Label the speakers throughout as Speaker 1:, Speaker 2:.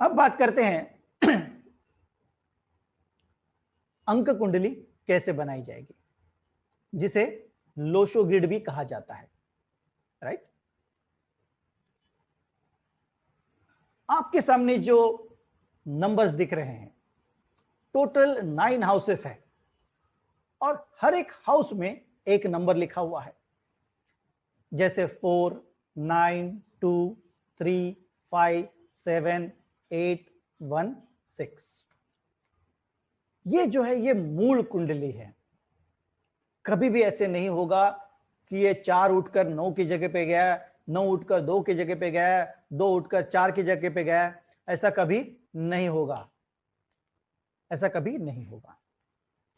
Speaker 1: अब बात करते हैं अंक कुंडली कैसे बनाई जाएगी, जिसे लोशो ग्रिड भी कहा जाता है, राइट। आपके सामने जो नंबर्स दिख रहे हैं, टोटल 9 हाउसेस है और हर एक हाउस में एक नंबर लिखा हुआ है, जैसे 4, 9, 2, 3, 5, 7, 8, 1, 6। ये जो है ये मूल कुंडली है। कभी भी ऐसे नहीं होगा कि ये 4 उठकर 9 की जगह पे गया, 9 उठकर 2 की जगह पे गया, 2 उठकर 4 की जगह पे गया। ऐसा कभी नहीं होगा, ऐसा कभी नहीं होगा,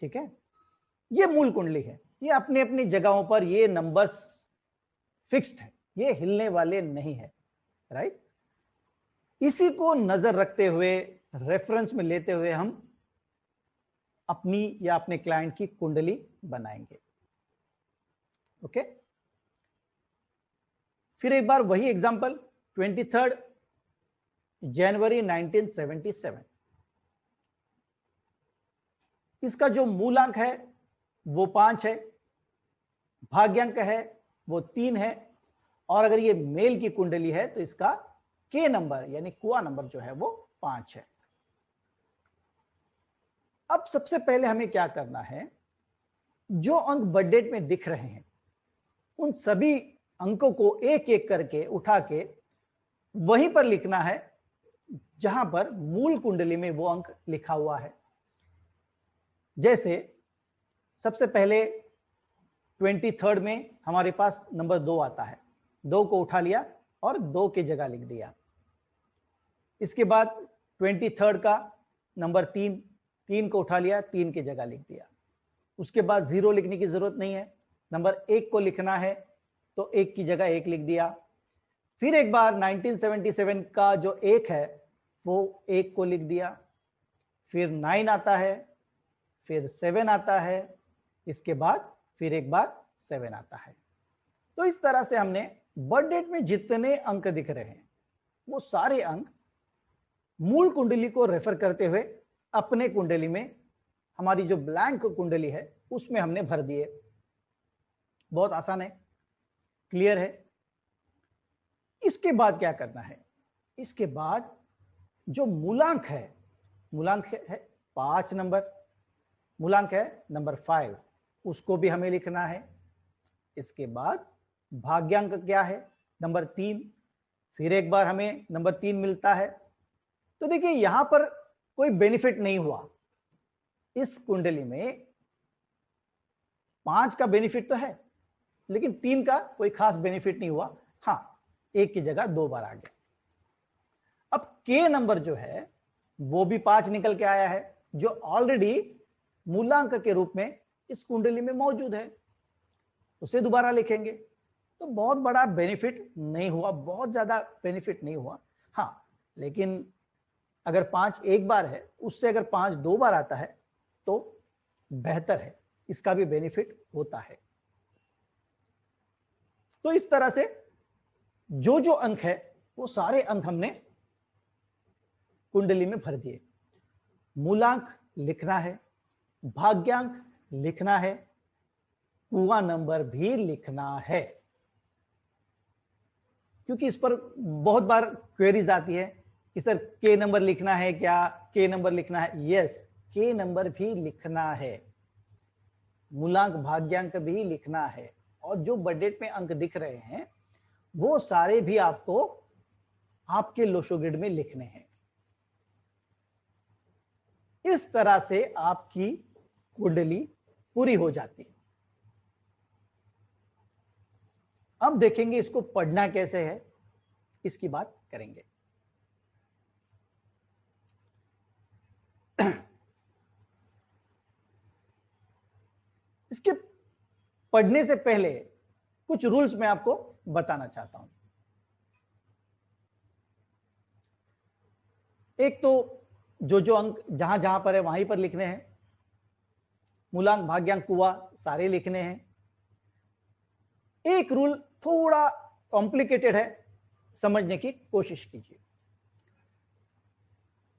Speaker 1: ठीक है। ये मूल कुंडली है, ये अपनी अपनी जगहों पर ये नंबर्स फिक्स्ड है, ये हिलने वाले नहीं है, राइट। इसी को नजर रखते हुए, रेफरेंस में लेते हुए हम अपनी या अपने क्लाइंट की कुंडली बनाएंगे, ओके। फिर एक बार वही एग्जांपल, 23 जनवरी 1977। इसका जो मूलांक है वो 5 है, भाग्यांक है वो 3 है, और अगर ये मेल की कुंडली है तो इसका के नंबर यानी कुआ नंबर जो है वो 5 है। अब सबसे पहले हमें क्या करना है, जो अंक बर्थ डेट में दिख रहे हैं उन सभी अंकों को एक एक करके उठा के वहीं पर लिखना है जहां पर मूल कुंडली में वो अंक लिखा हुआ है। जैसे सबसे पहले 23 में हमारे पास नंबर 2 आता है, 2 को उठा लिया और 2 की जगह लिख दिया। इसके बाद 23 का नंबर 3, 3 को उठा लिया, 3 की जगह लिख दिया। उसके बाद 0 लिखने की जरूरत नहीं है, नंबर 1 को लिखना है तो 1 की जगह 1 लिख दिया। फिर एक बार 1977 का जो 1 है वो 1 को लिख दिया। फिर 9 आता है, फिर 7 आता है, इसके बाद फिर एक बार 7 आता है। तो इस तरह से हमने बर्थ डेट में जितने अंक दिख रहे हैं वो सारे अंक मूल कुंडली को रेफर करते हुए अपने कुंडली में, हमारी जो ब्लैंक कुंडली है उसमें हमने भर दिए। बहुत आसान है, क्लियर है। इसके बाद क्या करना है, इसके बाद जो मूलांक है, मूलांक है 5 नंबर, मूलांक है नंबर 5, उसको भी हमें लिखना है। इसके बाद भाग्यांक क्या है, नंबर 3, फिर एक बार हमें नंबर 3 मिलता है। तो देखिए यहां पर कोई बेनिफिट नहीं हुआ, इस कुंडली में 5 का बेनिफिट तो है लेकिन 3 का कोई खास बेनिफिट नहीं हुआ। हाँ, 1 की जगह 2 बार आ गया। अब के नंबर जो है वो भी 5 निकल के आया है, जो ऑलरेडी मूलांक के रूप में इस कुंडली में मौजूद है, उसे दोबारा लिखेंगे। तो बहुत बड़ा बेनिफिट नहीं हुआ, बहुत ज्यादा बेनिफिट नहीं हुआ। हाँ, लेकिन अगर 5 एक बार है, उससे अगर 5 2 बार आता है तो बेहतर है, इसका भी बेनिफिट होता है। तो इस तरह से जो जो अंक है वो सारे अंक हमने कुंडली में भर दिए। मूलांक लिखना है, भाग्यांक लिखना है, कुआ नंबर भी लिखना है। क्योंकि इस पर बहुत बार क्वेरीज आती है कि सर के नंबर लिखना है क्या, के नंबर लिखना है। यस, के नंबर भी लिखना है, मूलांक भाग्यांक भी लिखना है, और जो बर्थ डेट में अंक दिख रहे हैं वो सारे भी आपको आपके लोशो ग्रिड में लिखने हैं। इस तरह से आपकी कुंडली पूरी हो जाती है। अब देखेंगे इसको पढ़ना कैसे है, इसकी बात करेंगे। इसके पढ़ने से पहले कुछ रूल्स मैं आपको बताना चाहता हूं। एक तो जो जो अंक जहां जहां पर है वहीं पर लिखने हैं, मूलांक भाग्यांक कुआ सारे लिखने हैं। एक रूल थोड़ा कॉम्प्लिकेटेड है, समझने की कोशिश कीजिए।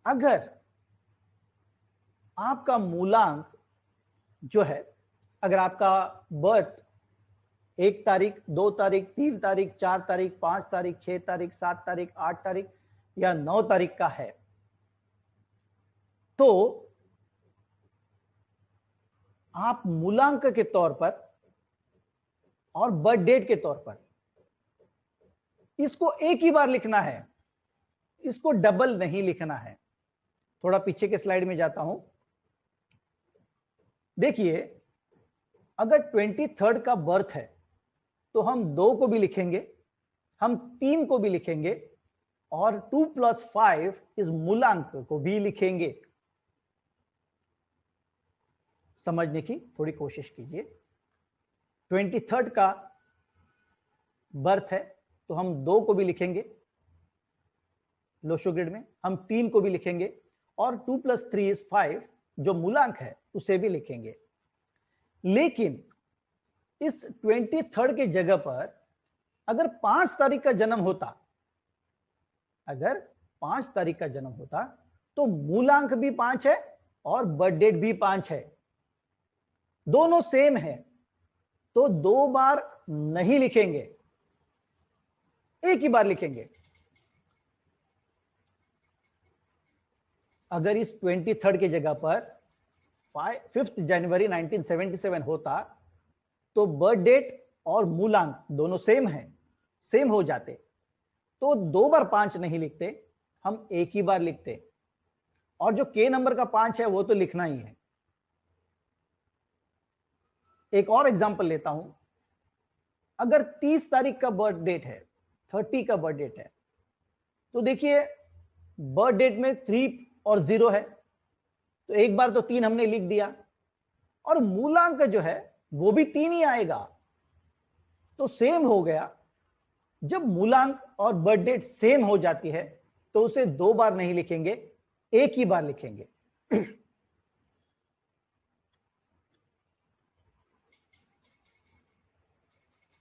Speaker 1: अगर आपका मूलांक जो है, अगर आपका बर्थ 1 तारीख, 2 तारीख, 3 तारीख, 4 तारीख, 5 तारीख, 6 तारीख, 7 तारीख, 8 तारीख या 9 तारीख का है, तो आप मूलांक के तौर पर और बर्थ डेट के तौर पर इसको एक ही बार लिखना है, इसको डबल नहीं लिखना है। थोड़ा पीछे के स्लाइड में जाता हूं। देखिए, अगर 23 का बर्थ है तो हम 2 को भी लिखेंगे, हम 3 को भी लिखेंगे और 2 + 5 इस मूलांक को भी लिखेंगे। समझने की थोड़ी कोशिश कीजिए। 23 का बर्थ है तो हम 2 को भी लिखेंगे लोशो ग्रिड में, हम 3 को भी लिखेंगे और 2 + 3 = 5 जो मूलांक है उसे भी लिखेंगे। लेकिन इस 23 के जगह पर अगर 5 तारीख का जन्म होता, अगर 5 तारीख का जन्म होता तो मूलांक भी 5 है और बर्थ डेट भी 5 है, दोनों सेम है, तो 2 बार नहीं लिखेंगे, एक ही बार लिखेंगे। अगर इस 23 की जगह पर 5 जनवरी 1977 होता तो बर्थ डेट और मूलांक दोनों सेम है, सेम हो जाते, तो 2 बार 5 नहीं लिखते, हम एक ही बार लिखते। और जो के नंबर का 5 है वो तो लिखना ही है। एक और एग्जांपल लेता हूं। अगर 30 तारीख का बर्थ डेट है, 30 का बर्थ डेट है, तो देखिए बर्थ डेट में 3 और 0 है, तो एक बार तो 3 हमने लिख दिया, और मूलांक जो है वो भी 3 ही आएगा, तो सेम हो गया। जब मूलांक और बर्थ डेट सेम हो जाती है तो उसे 2 बार नहीं लिखेंगे, एक ही बार लिखेंगे।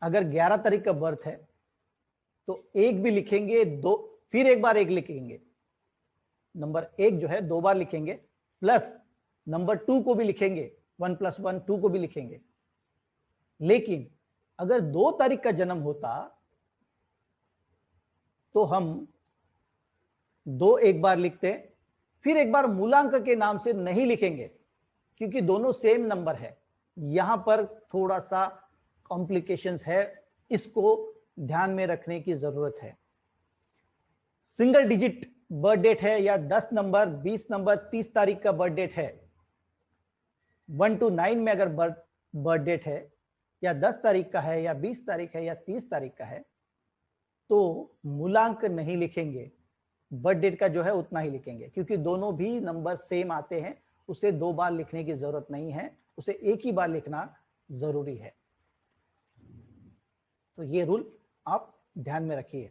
Speaker 1: अगर 11 तारीख का बर्थ है तो 1 भी लिखेंगे, 2 फिर एक बार 1 लिखेंगे, नंबर 1 जो है 2 बार लिखेंगे, प्लस नंबर 2 को भी लिखेंगे, 1 + 1 2 को भी लिखेंगे। लेकिन अगर 2 तारीख का जन्म होता तो हम 2 एक बार लिखते, फिर एक बार मूलांक के नाम से नहीं लिखेंगे क्योंकि दोनों सेम नंबर है। यहां पर थोड़ा सा कॉम्प्लिकेशंस है, इसको ध्यान में रखने की जरूरत है। सिंगल डिजिट बर्थ डेट है या 10 नंबर, 20 नंबर, 30 तारीख का बर्थ डेट है, 1 to 9 में अगर बर्थ डेट है या 10 तारीख का है या 20 तारीख है या 30 तारीख का है, तो मूलांक नहीं लिखेंगे, बर्थ डेट का जो है उतना ही लिखेंगे, क्योंकि दोनों भी नंबर सेम आते हैं, उसे 2 बार लिखने की जरूरत नहीं है, उसे एक ही बार लिखना जरूरी है। तो ये रूल आप ध्यान में रखिए।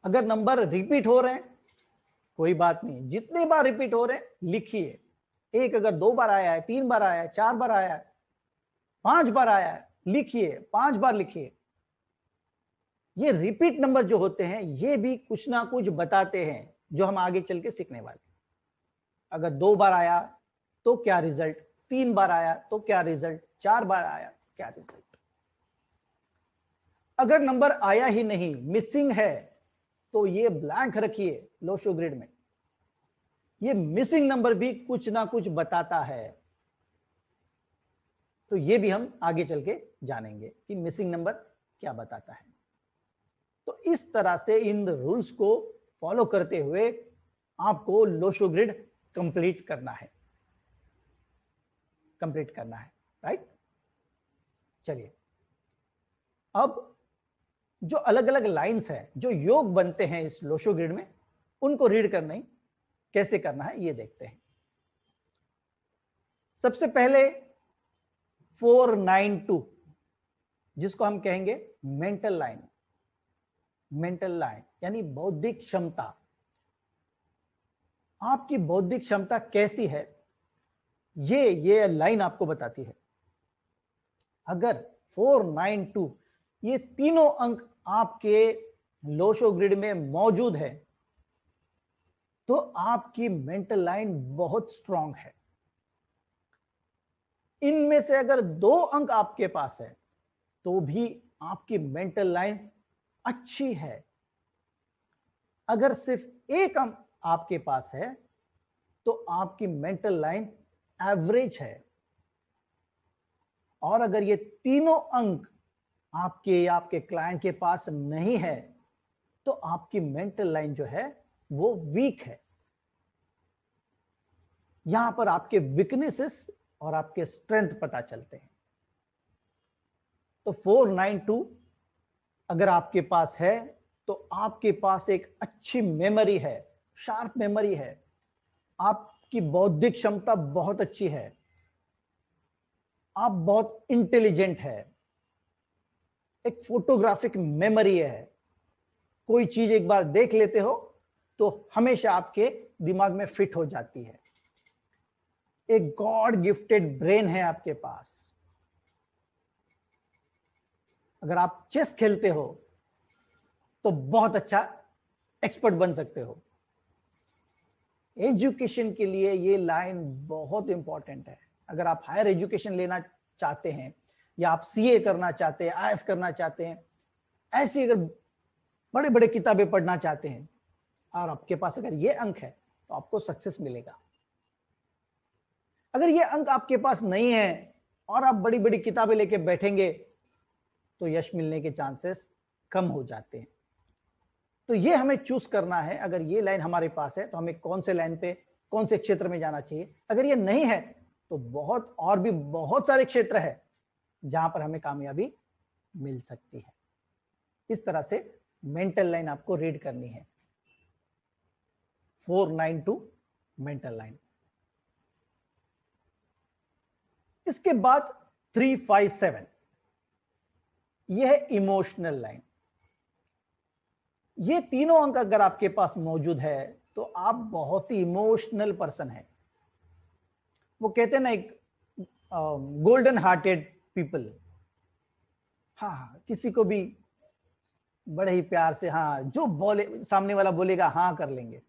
Speaker 1: अगर नंबर रिपीट हो रहे हैं कोई बात नहीं, जितनी बार रिपीट हो रहे हैं लिखिए। एक अगर 2 बार आया है, 3 बार आया है, 4 बार आया है, 5 बार आया है, लिखिए, 5 बार लिखिए। ये रिपीट नंबर जो होते हैं ये भी कुछ ना कुछ बताते हैं जो हम आगे चल के सीखने वाले। अगर 2 बार आया तो क्या रिजल्ट, 3 बार आया तो क्या रिजल्ट, 4 बार आया क्या रिजल्ट। अगर नंबर आया ही नहीं, मिसिंग है, तो ये ब्लैंक रखिए लोशो ग्रिड में। ये मिसिंग नंबर भी कुछ ना कुछ बताता है, तो ये भी हम आगे चल के जानेंगे कि मिसिंग नंबर क्या बताता है। तो इस तरह से इन रूल्स को फॉलो करते हुए आपको लोशो ग्रिड कंप्लीट करना है, राइट। चलिए, अब जो अलग अलग लाइंस है, जो योग बनते हैं इस लोशो ग्रिड में, उनको रीड करना कैसे करना है ये देखते हैं। सबसे पहले 492, जिसको हम कहेंगे मेंटल लाइन। मेंटल लाइन यानी बौद्धिक क्षमता। आपकी बौद्धिक क्षमता कैसी है ये लाइन आपको बताती है। अगर 492 ये तीनों अंक आपके लोशो ग्रिड में मौजूद है तो आपकी मेंटल लाइन बहुत स्ट्रांग है। इनमें से अगर 2 अंक आपके पास है तो भी आपकी मेंटल लाइन अच्छी है। अगर सिर्फ 1 अंक आपके पास है तो आपकी मेंटल लाइन एवरेज है। और अगर ये तीनों अंक आपके या आपके क्लाइंट के पास नहीं है तो आपकी मेंटल लाइन जो है वो वीक है। यहां पर आपके वीकनेसेस और आपके स्ट्रेंथ पता चलते हैं। तो 492 अगर आपके पास है तो आपके पास एक अच्छी मेमोरी है, शार्प मेमोरी है, आपकी बौद्धिक क्षमता बहुत अच्छी है, आप बहुत इंटेलिजेंट है, एक फोटोग्राफिक मेमोरी है। कोई चीज एक बार देख लेते हो तो हमेशा आपके दिमाग में फिट हो जाती है। एक गॉड गिफ्टेड ब्रेन है आपके पास। अगर आप चेस खेलते हो तो बहुत अच्छा एक्सपर्ट बन सकते हो। एजुकेशन के लिए ये लाइन बहुत इंपॉर्टेंट है। अगर आप हायर एजुकेशन लेना चाहते हैं या आप सीए करना चाहते हैं, आईएएस करना चाहते हैं, ऐसी अगर बड़े बड़े किताबें पढ़ना चाहते हैं और आपके पास अगर ये अंक है तो आपको सक्सेस मिलेगा। अगर ये अंक आपके पास नहीं है और आप बड़ी बड़ी किताबें लेके बैठेंगे तो यश मिलने के चांसेस कम हो जाते हैं। तो ये हमें चूज करना है। अगर ये लाइन हमारे पास है तो हमें कौन से लाइन पे, कौन से क्षेत्र में जाना चाहिए। अगर ये नहीं है तो बहुत और भी बहुत सारे क्षेत्र है जहां पर हमें कामयाबी मिल सकती है। इस तरह से मेंटल लाइन आपको रीड करनी है। 492 मेंटल लाइन। इसके बाद 357 यह है इमोशनल लाइन। ये तीनों अंक अगर आपके पास मौजूद है तो आप बहुत ही इमोशनल पर्सन है। वो कहते हैं ना, एक गोल्डन हार्टेड पीपल। हाँ, किसी को भी बड़े ही प्यार से, हाँ, जो बोले सामने वाला बोलेगा हाँ कर लेंगे,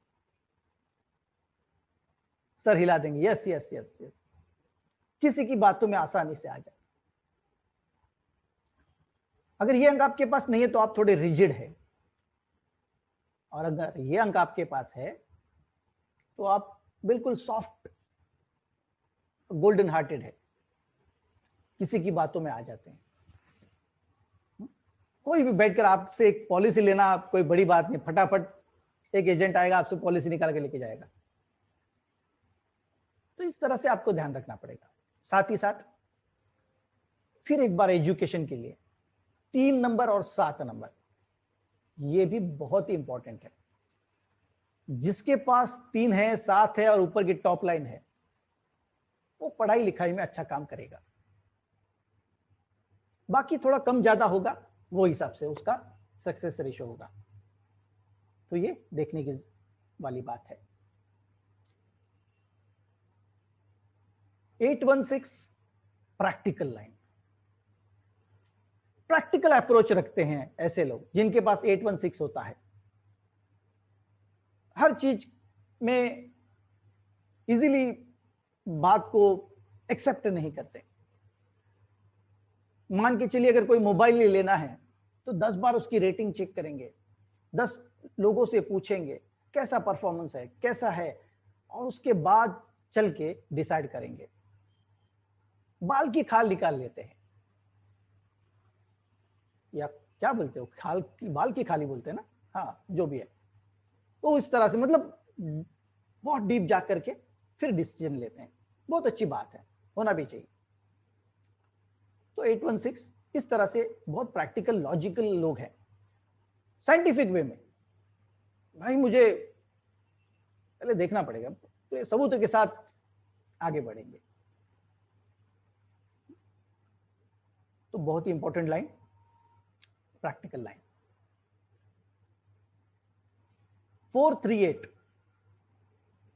Speaker 1: सर हिला देंगे, यस यस यस यस, किसी की बातों में आसानी से आ जाए। अगर ये अंक आपके पास नहीं है तो आप थोड़े रिजिड है, और अगर ये अंक आपके पास है तो आप बिल्कुल सॉफ्ट गोल्डन हार्टेड है, किसी की बातों में आ जाते हैं। कोई भी बैठकर आपसे एक पॉलिसी लेना कोई बड़ी बात नहीं, फटाफट एक एजेंट आएगा आपसे पॉलिसी निकाल के लेके जाएगा। तो इस तरह से आपको ध्यान रखना पड़ेगा। साथ ही साथ फिर एक बार एजुकेशन के लिए 3 नंबर और 7 नंबर, ये भी बहुत ही इंपॉर्टेंट है। जिसके पास 3 है, 7 है और ऊपर की टॉप लाइन है, वो पढ़ाई लिखाई में अच्छा काम करेगा। बाकी थोड़ा कम ज्यादा होगा, वो हिसाब से उसका सक्सेस रेशो होगा। तो ये देखने की वाली बात है। 816 प्रैक्टिकल लाइन। प्रैक्टिकल अप्रोच रखते हैं ऐसे लोग जिनके पास 816 होता है। हर चीज में इजीली बात को एक्सेप्ट नहीं करते। मान के चलिए अगर कोई मोबाइल ले लेना है तो 10 बार उसकी रेटिंग चेक करेंगे, 10 लोगों से पूछेंगे कैसा परफॉर्मेंस है, कैसा है, और उसके बाद चल के डिसाइड करेंगे। बाल की खाल निकाल लेते हैं, या क्या बोलते हो, खाल की, बाल की खाली बोलते हैं ना, हाँ जो भी है। तो इस तरह से मतलब बहुत डीप जा करके फिर डिसीजन लेते हैं। बहुत अच्छी बात है, होना भी चाहिए। तो 816 इस तरह से बहुत प्रैक्टिकल लॉजिकल लोग हैं, साइंटिफिक वे में। भाई मुझे पहले देखना पड़ेगा, तो सबूतों के साथ आगे बढ़ेंगे। तो बहुत ही important line, practical line. 438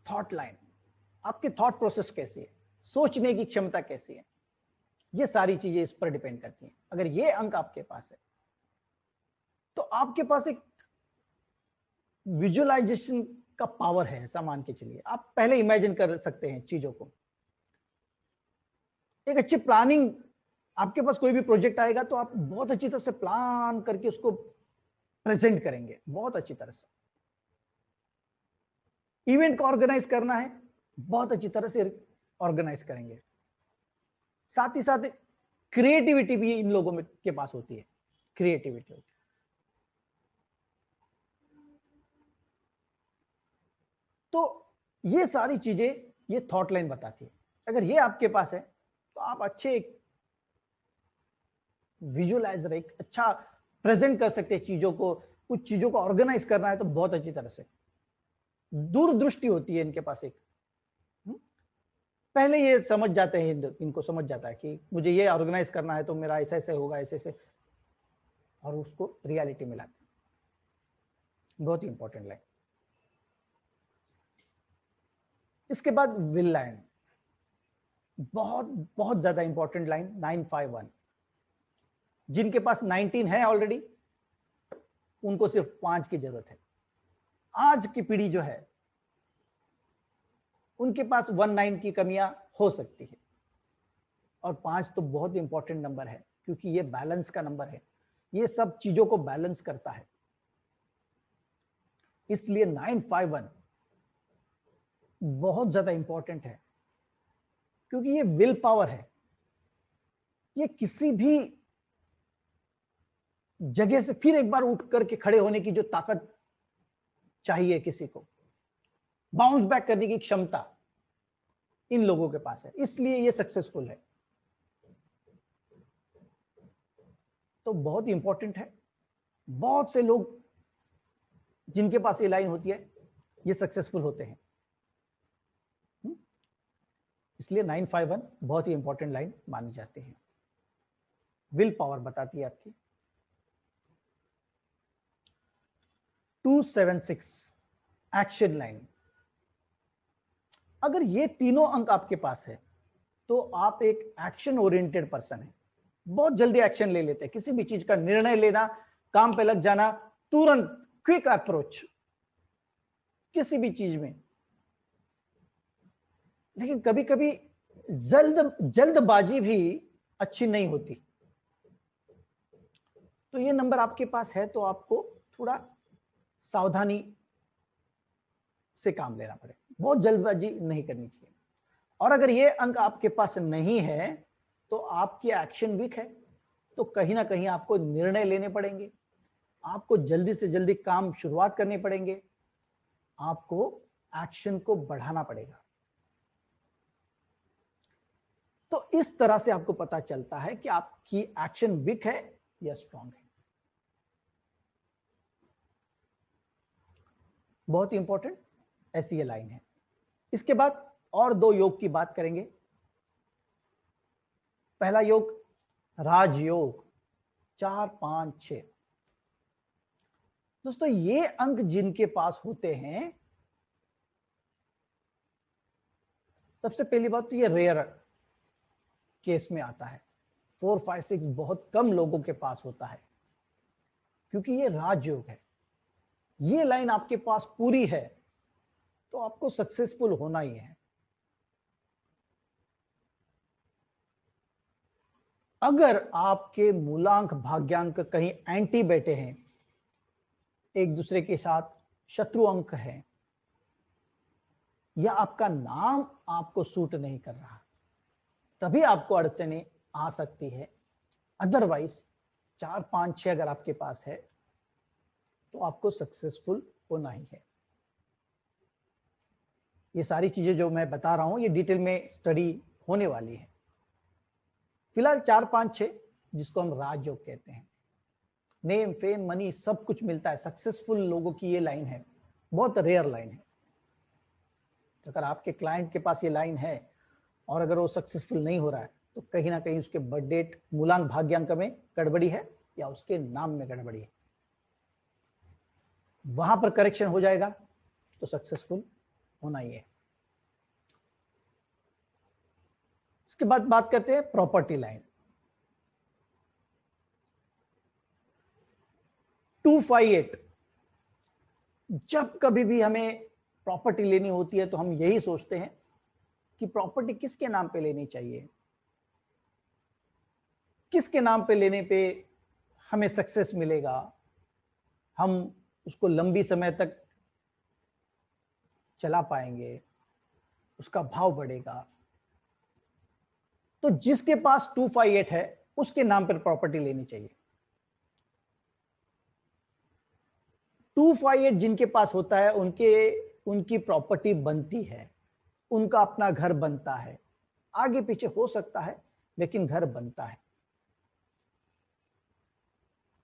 Speaker 1: thought line. आपके थॉट प्रोसेस कैसी है, सोचने की क्षमता कैसी है, ये सारी चीजें इस पर डिपेंड करती हैं। अगर ये अंक आपके पास है आपके पास एक विजुअलाइजेशन का पावर है, ऐसा मान के चलिए। आप पहले इमेजिन कर सकते हैं चीजों को। एक अच्छी प्लानिंग, आपके पास कोई भी प्रोजेक्ट आएगा तो आप बहुत अच्छी तरह से प्लान करके उसको प्रेजेंट करेंगे, बहुत अच्छी तरह से। इवेंट को ऑर्गेनाइज करना है, बहुत अच्छी तरह से ऑर्गेनाइज करेंगे। साथ ही साथ क्रिएटिविटी भी इन लोगों में के पास होती है, क्रिएटिविटी होती है। तो ये सारी चीजें ये थॉट लाइन बताती है। अगर ये आपके पास है तो आप अच्छे विजुअलाइजर, एक अच्छा प्रेजेंट कर सकते हैं चीजों को। कुछ चीजों को ऑर्गेनाइज करना है तो बहुत अच्छी तरह से दूरदृष्टि होती है इनके पास एक। पहले ये समझ जाते हैं, इनको समझ जाता है कि मुझे ये ऑर्गेनाइज करना है तो मेरा ऐसे ऐसे होगा, ऐसे ऐसे, और उसको रियलिटी में लाते हैं। बहुत ही इंपॉर्टेंट लाइन। इसके बाद विल लाइन, बहुत बहुत ज्यादा इंपॉर्टेंट लाइन, 951। जिनके पास 19 है ऑलरेडी, उनको सिर्फ 5 की जरूरत है। आज की पीढ़ी जो है उनके पास 19 की कमियां हो सकती है, और 5 तो बहुत इंपॉर्टेंट नंबर है, क्योंकि ये बैलेंस का नंबर है, ये सब चीजों को बैलेंस करता है। इसलिए 951 बहुत ज्यादा इंपॉर्टेंट है, क्योंकि ये विल पावर है। ये किसी भी जगह से फिर एक बार उठ करके खड़े होने की जो ताकत चाहिए किसी को, बाउंस बैक करने की क्षमता इन लोगों के पास है, इसलिए ये सक्सेसफुल है। तो बहुत ही इंपॉर्टेंट है। बहुत से लोग जिनके पास ये लाइन होती है ये सक्सेसफुल होते हैं। इसलिए 951 बहुत ही इंपॉर्टेंट लाइन मानी जाती है, विल पावर बताती है आपकी। 276 एक्शन लाइन। अगर ये तीनों अंक आपके पास है तो आप एक एक्शन ओरिएंटेड पर्सन है। बहुत जल्दी एक्शन ले लेते हैं, किसी भी चीज का निर्णय लेना, काम पे लग जाना, तुरंत क्विक अप्रोच किसी भी चीज में। लेकिन कभी कभी जल्दबाजी भी अच्छी नहीं होती। तो ये नंबर आपके पास है तो आपको थोड़ा सावधानी से काम लेना पड़े, बहुत जल्दबाजी नहीं करनी चाहिए। और अगर ये अंक आपके पास नहीं है तो आपकी एक्शन वीक है, तो कहीं ना कहीं आपको निर्णय लेने पड़ेंगे, आपको जल्दी से जल्दी काम शुरुआत करने पड़ेंगे, आपको एक्शन को बढ़ाना पड़ेगा। तो इस तरह से आपको पता चलता है कि आपकी एक्शन वीक है या स्ट्रांग है। बहुत ही इंपॉर्टेंट ऐसी ये लाइन है। इसके बाद और 2 योग की बात करेंगे। पहला योग राजयोग 4, 5, 6। दोस्तों ये अंक जिनके पास होते हैं, सबसे पहली बात तो ये रेयर केस में आता है। 4, 5, 6 बहुत कम लोगों के पास होता है, क्योंकि ये राजयोग है। ये लाइन आपके पास पूरी है तो आपको सक्सेसफुल होना ही है। अगर आपके मूलांक भाग्यांक कहीं एंटी बैठे हैं, एक दूसरे के साथ शत्रु अंक है, या आपका नाम आपको सूट नहीं कर रहा, तभी आपको अड़चनें आ सकती है। अदरवाइज 4, 5, 6 अगर आपके पास है तो आपको सक्सेसफुल होना ही है। ये सारी चीजें जो मैं बता रहा हूं ये डिटेल में स्टडी होने वाली है। फिलहाल 4, 5, 6 जिसको हम राजयोग कहते हैं, नेम, फेम, मनी सब कुछ मिलता है। सक्सेसफुल लोगों की ये लाइन है, बहुत रेयर लाइन है। तो अगर आपके क्लाइंट के पास ये लाइन है और अगर वो सक्सेसफुल नहीं हो रहा है तो कहीं ना कहीं उसके बर्थ डेट, मूलांक भाग्यांक में गड़बड़ी है या उसके नाम में गड़बड़ी है। वहां पर करेक्शन हो जाएगा तो सक्सेसफुल होना ही है। इसके बाद बात करते हैं प्रॉपर्टी लाइन। 258। जब कभी भी हमें प्रॉपर्टी लेनी होती है तो हम यही सोचते हैं कि प्रॉपर्टी किसके नाम पे लेनी चाहिए, किसके नाम पे लेने पे हमें सक्सेस मिलेगा, हम उसको लंबी समय तक चला पाएंगे, उसका भाव बढ़ेगा। तो जिसके पास 258 है उसके नाम पर प्रॉपर्टी लेनी चाहिए। 258 जिनके पास होता है उनकी प्रॉपर्टी बनती है, उनका अपना घर बनता है, आगे पीछे हो सकता है लेकिन घर बनता है।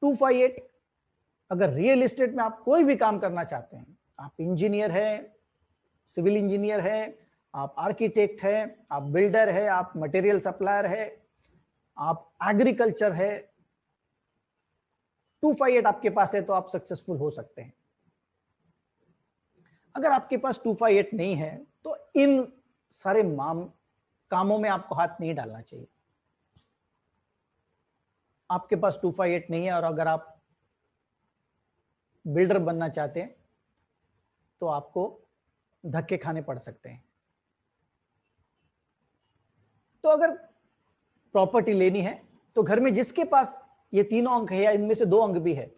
Speaker 1: 258 अगर रियल एस्टेट में आप कोई भी काम करना चाहते हैं, आप इंजीनियर हैं, सिविल इंजीनियर है, आप आर्किटेक्ट है, आप बिल्डर है, आप मटेरियल सप्लायर है, आप एग्रीकल्चर है, 258 आपके पास है तो आप सक्सेसफुल हो सकते हैं। अगर आपके पास 258 नहीं है तो इन सारे कामों में आपको हाथ नहीं डालना चाहिए। आपके पास 258 नहीं है और अगर आप बिल्डर बनना चाहते हैं तो आपको धक्के खाने पड़ सकते हैं। तो अगर प्रॉपर्टी लेनी है तो घर में जिसके पास ये तीनों अंक है या इनमें से 2 अंक भी है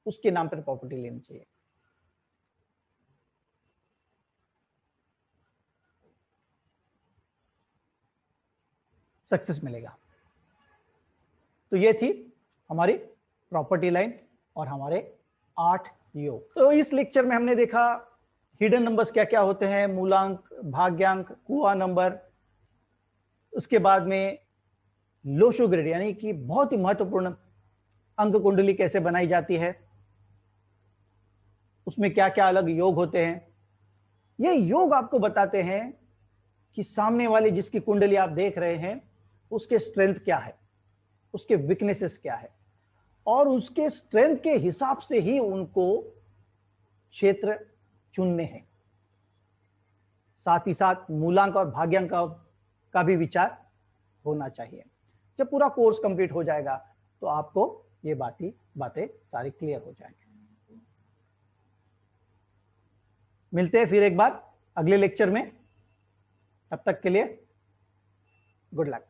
Speaker 1: उसके नाम पर प्रॉपर्टी लेनी चाहिए। सक्सेस मिलेगा। तो ये थी हमारी प्रॉपर्टी लाइन और हमारे 8 योग। तो इस लेक्चर में हमने देखा हिडन नंबर्स क्या क्या होते हैं, मूलांक, भाग्यांक, कुआ नंबर, उसके बाद में लोशो ग्रेड यानी कि बहुत ही महत्वपूर्ण अंक कुंडली कैसे बनाई जाती है, उसमें क्या क्या अलग योग होते हैं। ये योग आपको बताते हैं कि सामने वाले जिसकी कुंडली आप देख रहे हैं उसके स्ट्रेंथ क्या है, उसके वीकनेसेस क्या है, और उसके स्ट्रेंथ के हिसाब से ही उनको क्षेत्र चुनने हैं। साथ ही साथ मूलांक और भाग्यांक का भी विचार होना चाहिए। जब पूरा कोर्स कंप्लीट हो जाएगा तो आपको ये बातें सारी क्लियर हो जाएंगी। मिलते हैं फिर एक बार अगले लेक्चर में, तब तक के लिए गुड लक।